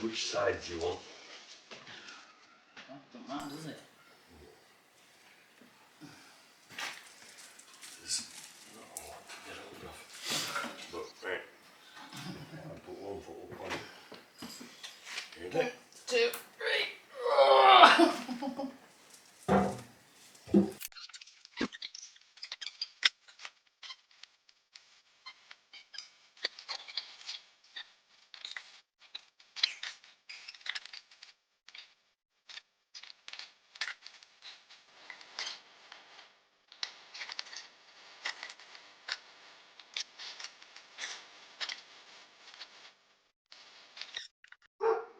which side do you want? That don't matter, does it? There's not a lot to get hold of. But right, I'll put 1 foot up on. Here you go. 2, 3.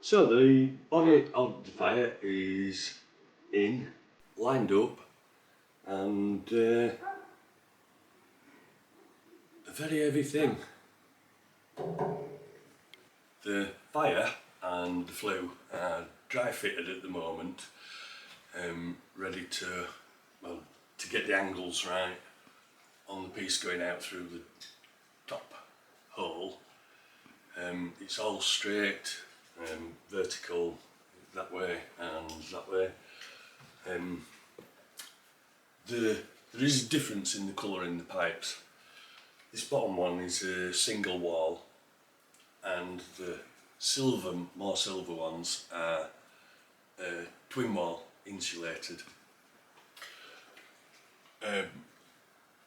So the body of the fire is in, lined up, and a very heavy thing. The fire and the flue are dry fitted at the moment, ready to, well, to get the angles right on the piece going out through the top hole. It's all straight, vertical that way and that way. There is a difference in the colour in the pipes. This bottom one is a single wall, and the more silver ones are twin wall insulated.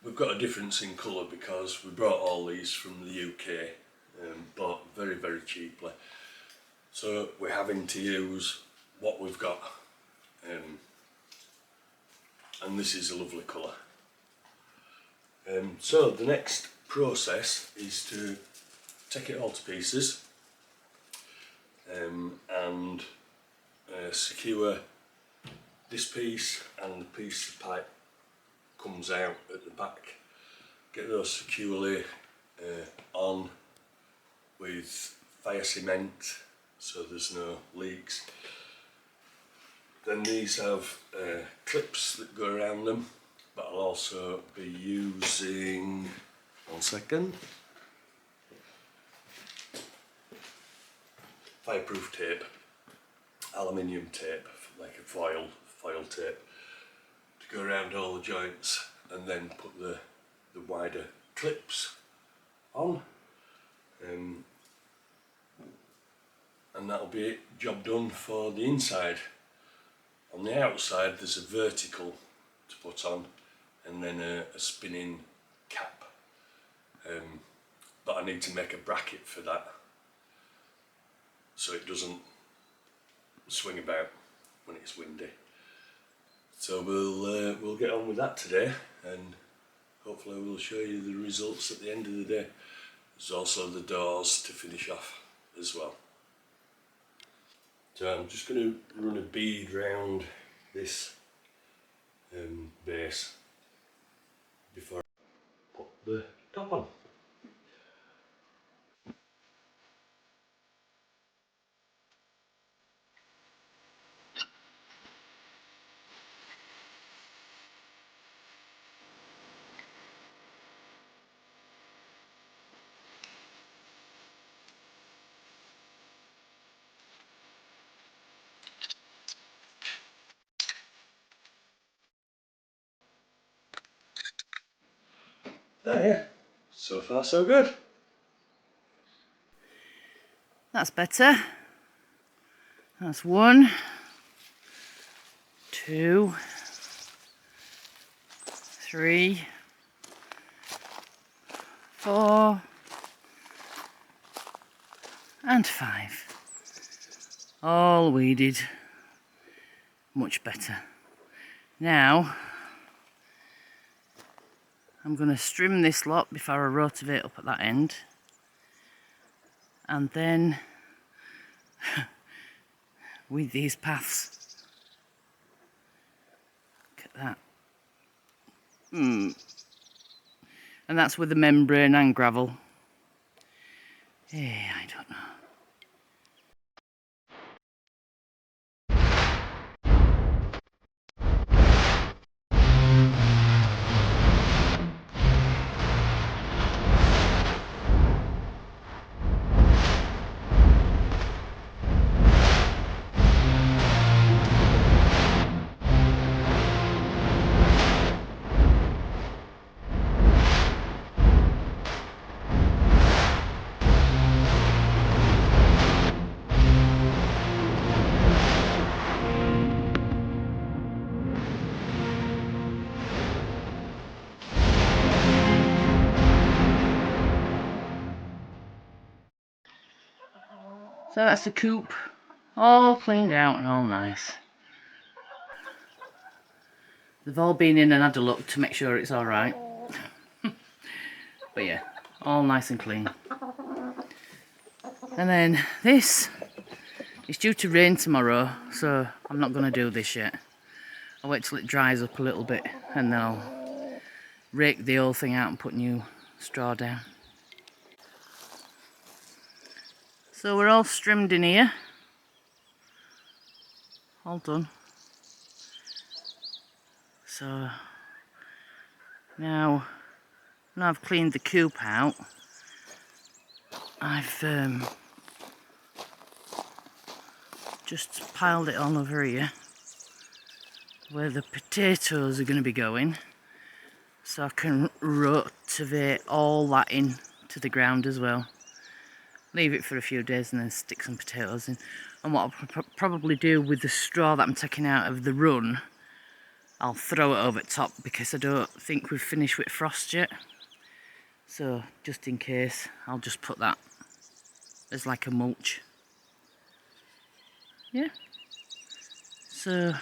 We've got a difference in colour because we brought all these from the UK, bought very, very cheaply. So we're having to use what we've got, and this is a lovely colour. So the next process is to take it all to pieces and secure this piece and the piece of pipe comes out at the back. Get those securely on with fire cement so there's no leaks. Then these have clips that go around them, but I'll also be using, 1 second, fireproof tape, aluminium tape, like a foil tape, to go around all the joints, and then put the wider clips on, and that'll be it, job done for the inside. On the outside there's a vertical to put on, and then a spinning cap, but I need to make a bracket for that so it doesn't swing about when it's windy. So we'll get on with that today, and hopefully we'll show you the results at the end of the day. There's also the doors to finish off as well. So I'm just going to run a bead round this base before I put the top on. There, so far so good. That's better. That's 1, 2, 3, 4, and 5. All weeded. Much better. Now I'm going to trim this lot before I rotivate up at that end, and then with these paths, look at that, and that's with the membrane and gravel. I don't know. So that's the coop, all cleaned out and all nice. They've all been in and had a look to make sure it's alright. But yeah, all nice and clean. And then this is due to rain tomorrow, so I'm not going to do this yet. I'll wait till it dries up a little bit and then I'll rake the whole thing out and put new straw down. So we're all trimmed in here. All done. So now I've cleaned the coop out, I've just piled it on over here where the potatoes are going to be going, so I can rotivate all that in to the ground as well. Leave it for a few days and then stick some potatoes in. And what I'll probably do with the straw that I'm taking out of the run, I'll throw it over top because I don't think we've finished with frost yet. So just in case, I'll just put that as like a mulch. Yeah. So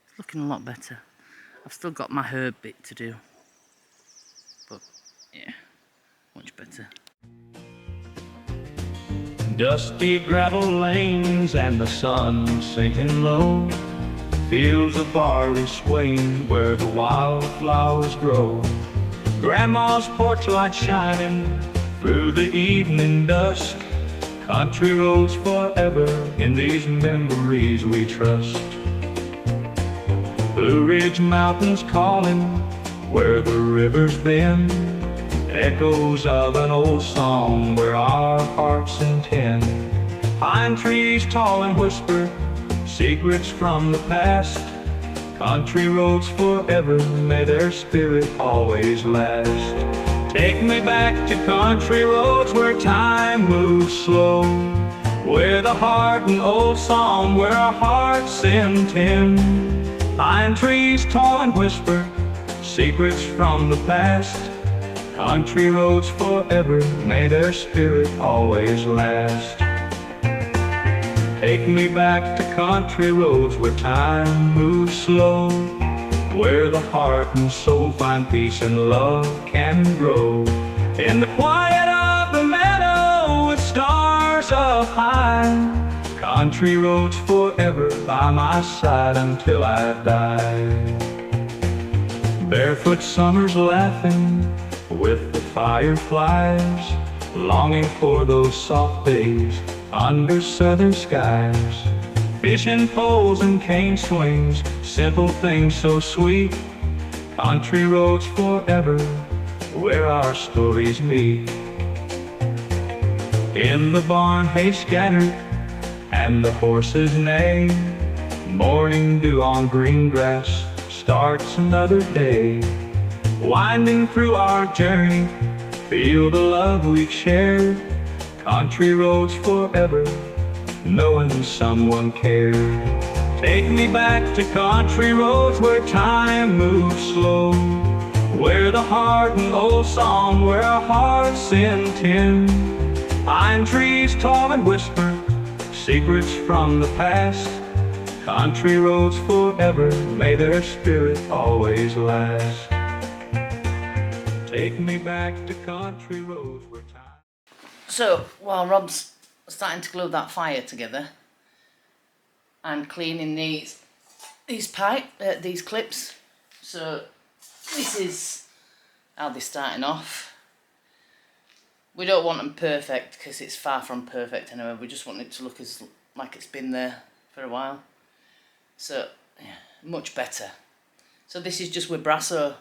it's looking a lot better. I've still got my herb bit to do, but yeah, much better. Dusty gravel lanes and the sun sinking low, fields of barley swaying where the wildflowers grow. Grandma's porch light shining through the evening dusk. Country roads forever in these memories we trust. Blue Ridge Mountains calling where the rivers bend. Echoes of an old song where our hearts intend. Pine trees tall and whisper secrets from the past. Country roads forever, may their spirit always last. Take me back to country roads where time moves slow, where the heart an old song where our hearts intend. Pine trees tall and whisper secrets from the past. Country roads forever, may their spirit always last. Take me back to country roads where time moves slow, where the heart and soul find peace and love can grow. In the quiet of the meadow with stars up high, country roads forever by my side until I die. Barefoot summers laughing with the fireflies, longing for those soft days under southern skies. Fishing poles and cane swings, simple things so sweet. Country roads forever, where our stories meet. In the barn hay scattered, and the horses neigh. Morning dew on green grass starts another day. Winding through our journey, feel the love we've shared. Country roads forever, knowing someone cared. Take me back to country roads where time moves slow, where the heart an old song where our hearts intend. Pine trees tall and whisper secrets from the past. Country roads forever, may their spirit always last. Take me back to country roads where time... So while Rob's starting to glue that fire together and cleaning these clips, so this is how they're starting off. We don't want them perfect because it's far from perfect anyway. We just want it to look as like it's been there for a while. So yeah, much better. So this is just with Brasso,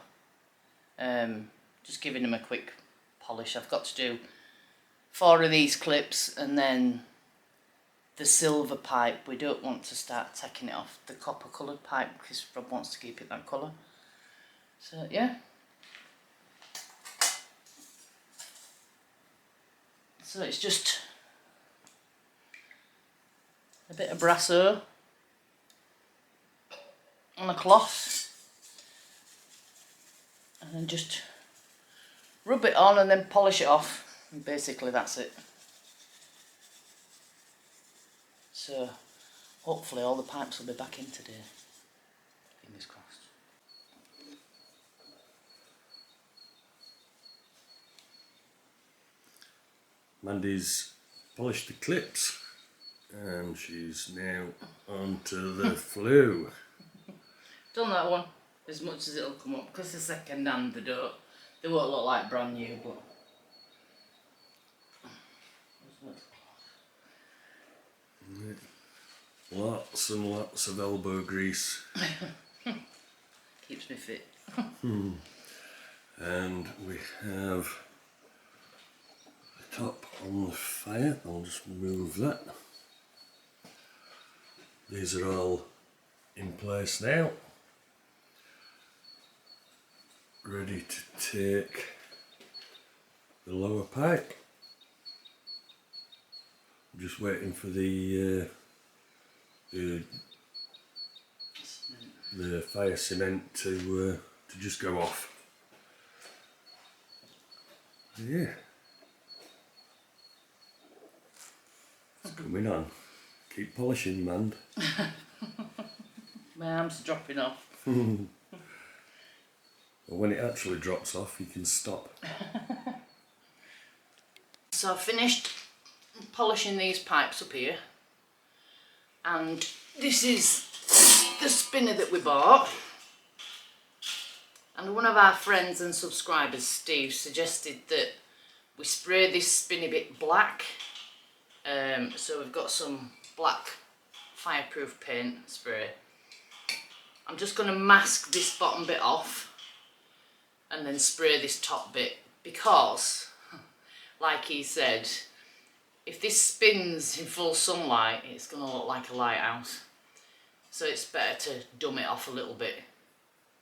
just giving them a quick polish. I've got to do 4 of these clips and then the silver pipe. We don't want to start taking it off the copper coloured pipe because Rob wants to keep it that colour. So yeah. So it's just a bit of Brasso on a cloth and then just rub it on and then polish it off. And basically that's it. So hopefully all the pipes will be back in today. Fingers crossed. Mandy's polished the clips and she's now on to the flue. Done that one as much as it'll come up, because the second hand they won't look like brand new, but Lots and lots of elbow grease. keeps me fit. And we have the top on the fire. I'll just move that. These are all in place now, ready to take the lower pipe. I'm just waiting for the fire cement to just go off. Yeah, it's coming on. Keep polishing, man. My arm's dropping off. Well, when it actually drops off, you can stop. So I've finished polishing these pipes up here, and this is the spinner that we bought, and one of our friends and subscribers, Steve, suggested that we spray this spinny bit black. So we've got some black fireproof paint spray. I'm just going to mask this bottom bit off and then spray this top bit, because like he said, if this spins in full sunlight it's going to look like a lighthouse, so it's better to dumb it off a little bit.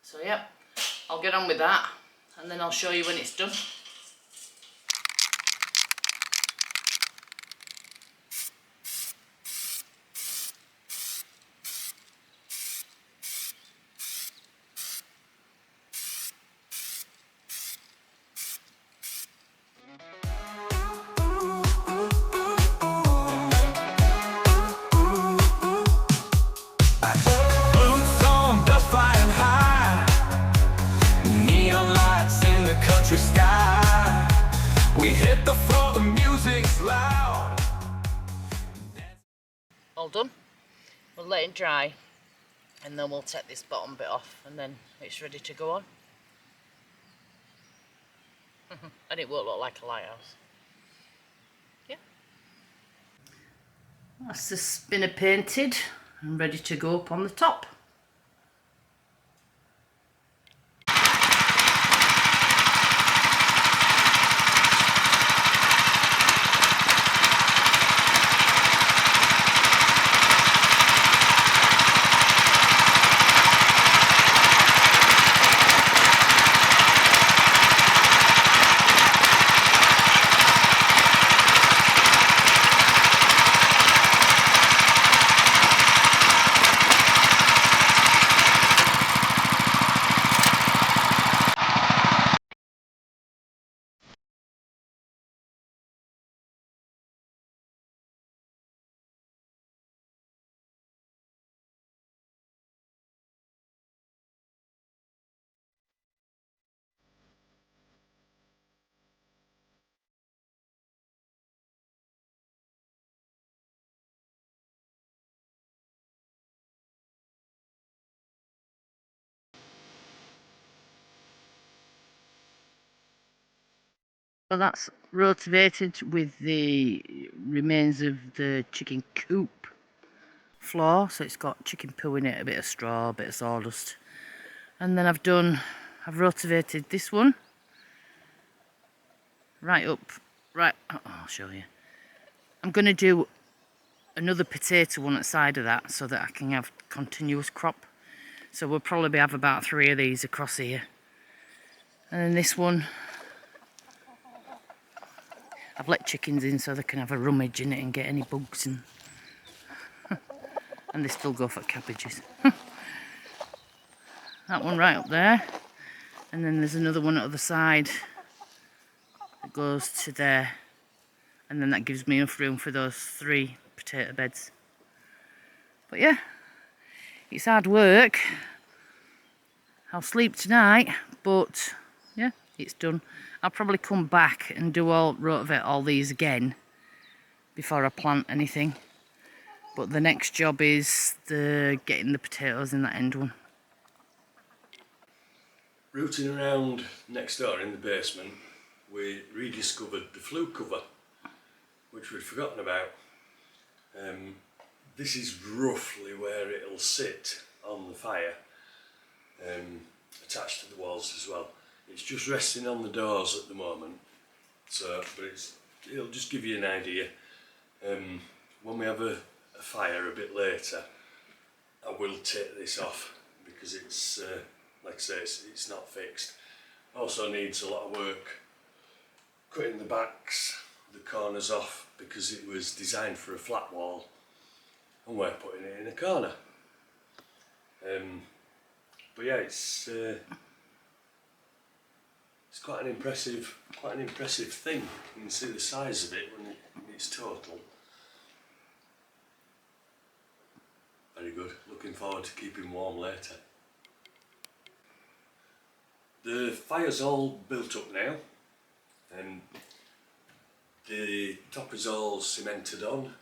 So yep, I'll get on with that and then I'll show you when it's done. All done. We'll let it dry and then we'll take this bottom bit off and then it's ready to go on. And it won't look like a lighthouse. Yeah. That's the spinner painted and ready to go up on the top. So that's rotivated with the remains of the chicken coop floor. So it's got chicken poo in it, a bit of straw, a bit of sawdust. And then I've rotivated this one right up, I'll show you. I'm going to do another potato one at the side of that so that I can have continuous crop. So we'll probably have about 3 of these across here. And then this one, I've let chickens in so they can have a rummage in it and get any bugs and and they still go for cabbages. That one right up there, and then there's another one at the other side, goes to there, and then that gives me enough room for those 3 potato beds. But yeah, it's hard work. I'll sleep tonight, but yeah, it's done. I'll probably come back and do rotovate all these again before I plant anything. But the next job is getting the potatoes in that end one. Rooting around next door in the basement, we rediscovered the flue cover, which we'd forgotten about. This is roughly where it'll sit on the fire, attached to the walls as well. It's just resting on the doors at the moment, so but it'll just give you an idea. When we have a fire a bit later, I will take this off because it's like I say, it's not fixed. Also needs a lot of work cutting the backs, the corners off, because it was designed for a flat wall and we're putting it in a corner. But yeah, it's quite an impressive thing. You can see the size of it when it's total. Very good. Looking forward to keeping warm later. The fire's all built up now, and the top is all cemented on.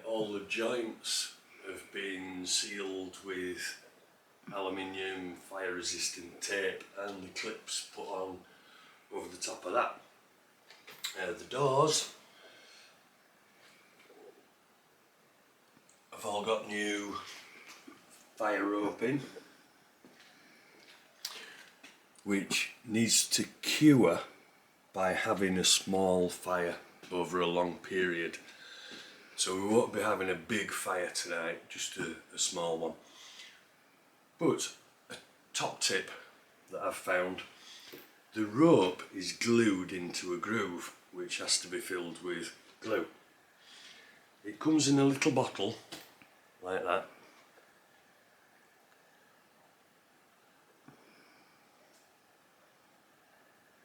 All the joints have been sealed with aluminium fire resistant tape, and the clips put on over the top of that. The doors have all got new fire rope in, which needs to cure by having a small fire over a long period. So we won't be having a big fire tonight, just a small one. But a top tip that I've found, the rope is glued into a groove which has to be filled with glue. It comes in a little bottle like that.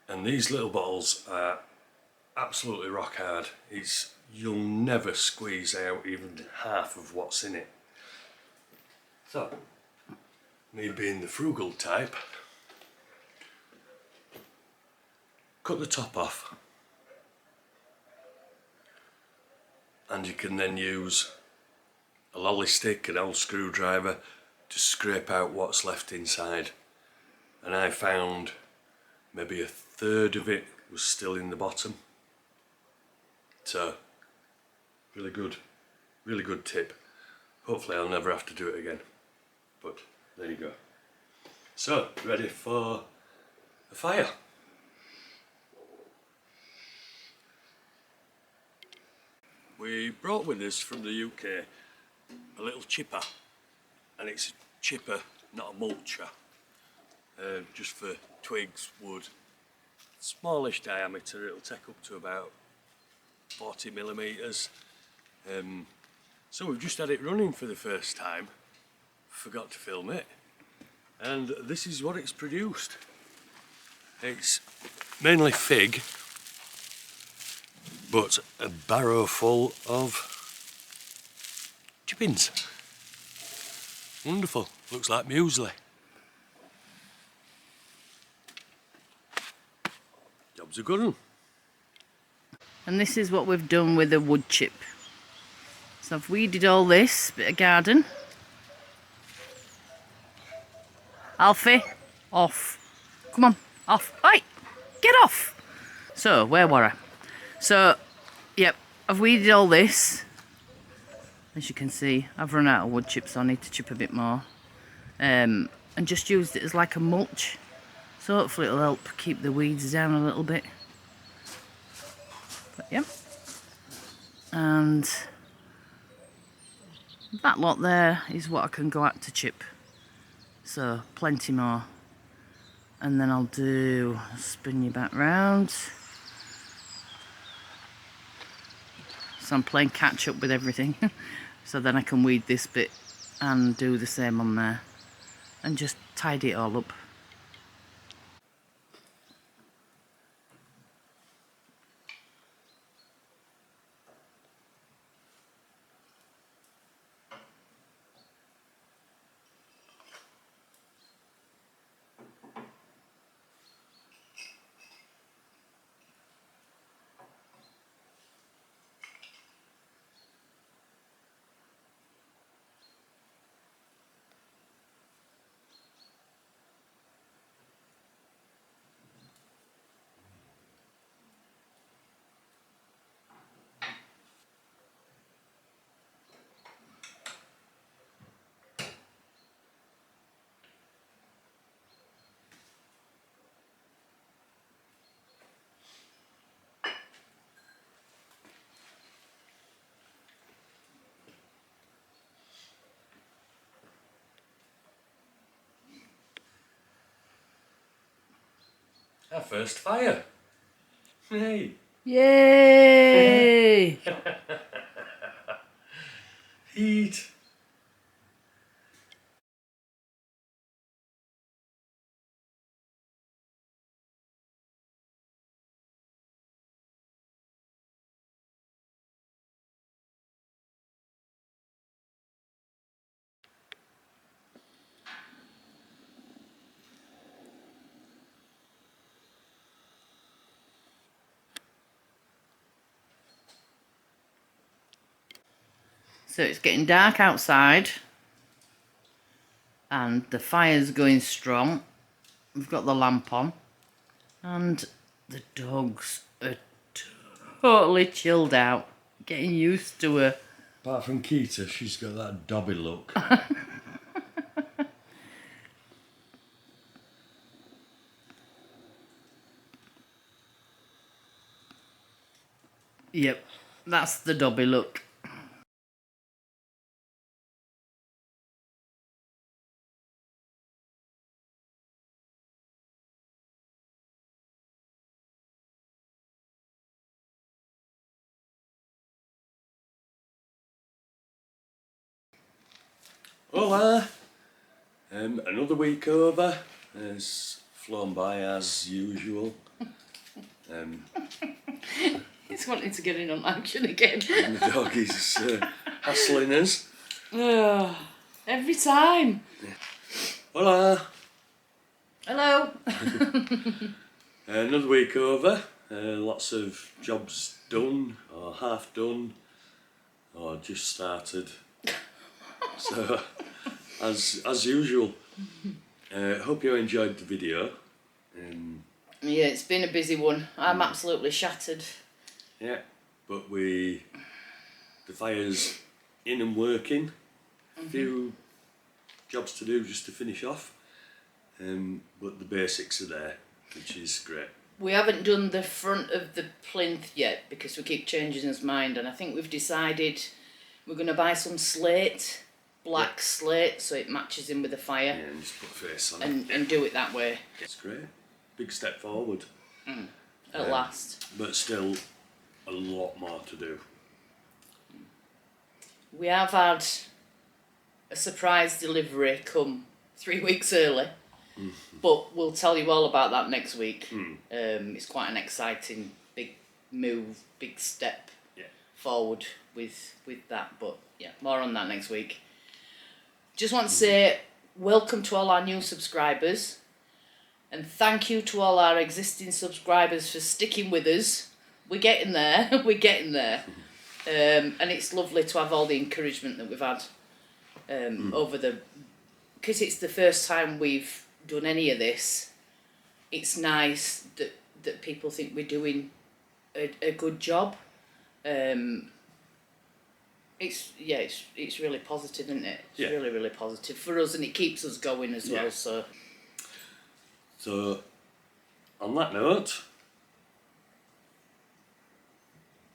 And these little bottles are absolutely rock hard. You'll never squeeze out even half of what's in it. So, me being the frugal type, cut the top off, and you can then use a lolly stick, an old screwdriver to scrape out what's left inside. And I found maybe a third of it was still in the bottom. So, really good tip. Hopefully I'll never have to do it again, but there you go. So, ready for a fire. We brought with us from the UK a little chipper, and it's a chipper, not a mulcher, just for twigs, wood. Smallish diameter, it'll take up to about 40mm. So we've just had it running for the first time, forgot to film it, and this is what it's produced. It's mainly fig, but a barrow full of chippings. Wonderful, looks like muesli. Job's a good one. And this is what we've done with the wood chip. So I've weeded all this bit of garden. Alfie, off. Come on, off. Oi, get off. So, where were I? So, yep, I've weeded all this. As you can see, I've run out of wood chips, so I need to chip a bit more. And just used it as like a mulch. So hopefully it'll help keep the weeds down a little bit. But yep. And that lot there is what I can go out to chip. So plenty more. And then I'll spin you back round. So I'm playing catch up with everything. So then I can weed this bit and do the same on there. And just tidy it all up. Our first fire. Hey. Yay! Heat. So it's getting dark outside and the fire's going strong. We've got the lamp on and the dogs are totally chilled out, getting used to her. Apart from Keita, she's got that Dobby look. Yep, that's the Dobby look. Hola! Another week over has flown by as usual. He's wanting to get in on action again. And the dog is hassling us. Every time. Hola! Hello. Another week over. Lots of jobs done, or half done, or just started. So, as usual. Hope you enjoyed the video. Yeah, it's been a busy one. I'm absolutely shattered. Yeah, but the fire's in and working. A few jobs to do just to finish off, but the basics are there, which is great. We haven't done the front of the plinth yet because we keep changing his mind, and I think we've decided we're going to buy some slate, black slate, so it matches in with the fire. Yeah, and just put a face on it. And do it that way. It's great. Big step forward. At last. But still a lot more to do. We have had a surprise delivery come 3 weeks early, but we'll tell you all about that next week. It's quite an exciting big move, big step forward with that, but yeah, more on that next week. Just want to say welcome to all our new subscribers, and thank you to all our existing subscribers for sticking with us. We're getting there. We're getting there. And it's lovely to have all the encouragement that we've had over the... Because it's the first time we've done any of this, it's nice that people think we're doing a good job. It's really positive, isn't it? It's really, really positive for us, and it keeps us going as well. So on that note,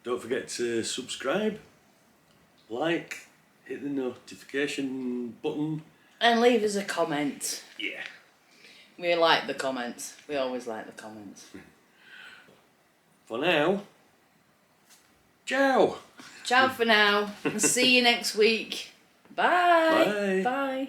don't forget to subscribe, like, hit the notification button. and leave us a comment. Yeah. We like the comments. We always like the comments. For now, ciao. Ciao for now. And see you next week. Bye. Bye. Bye.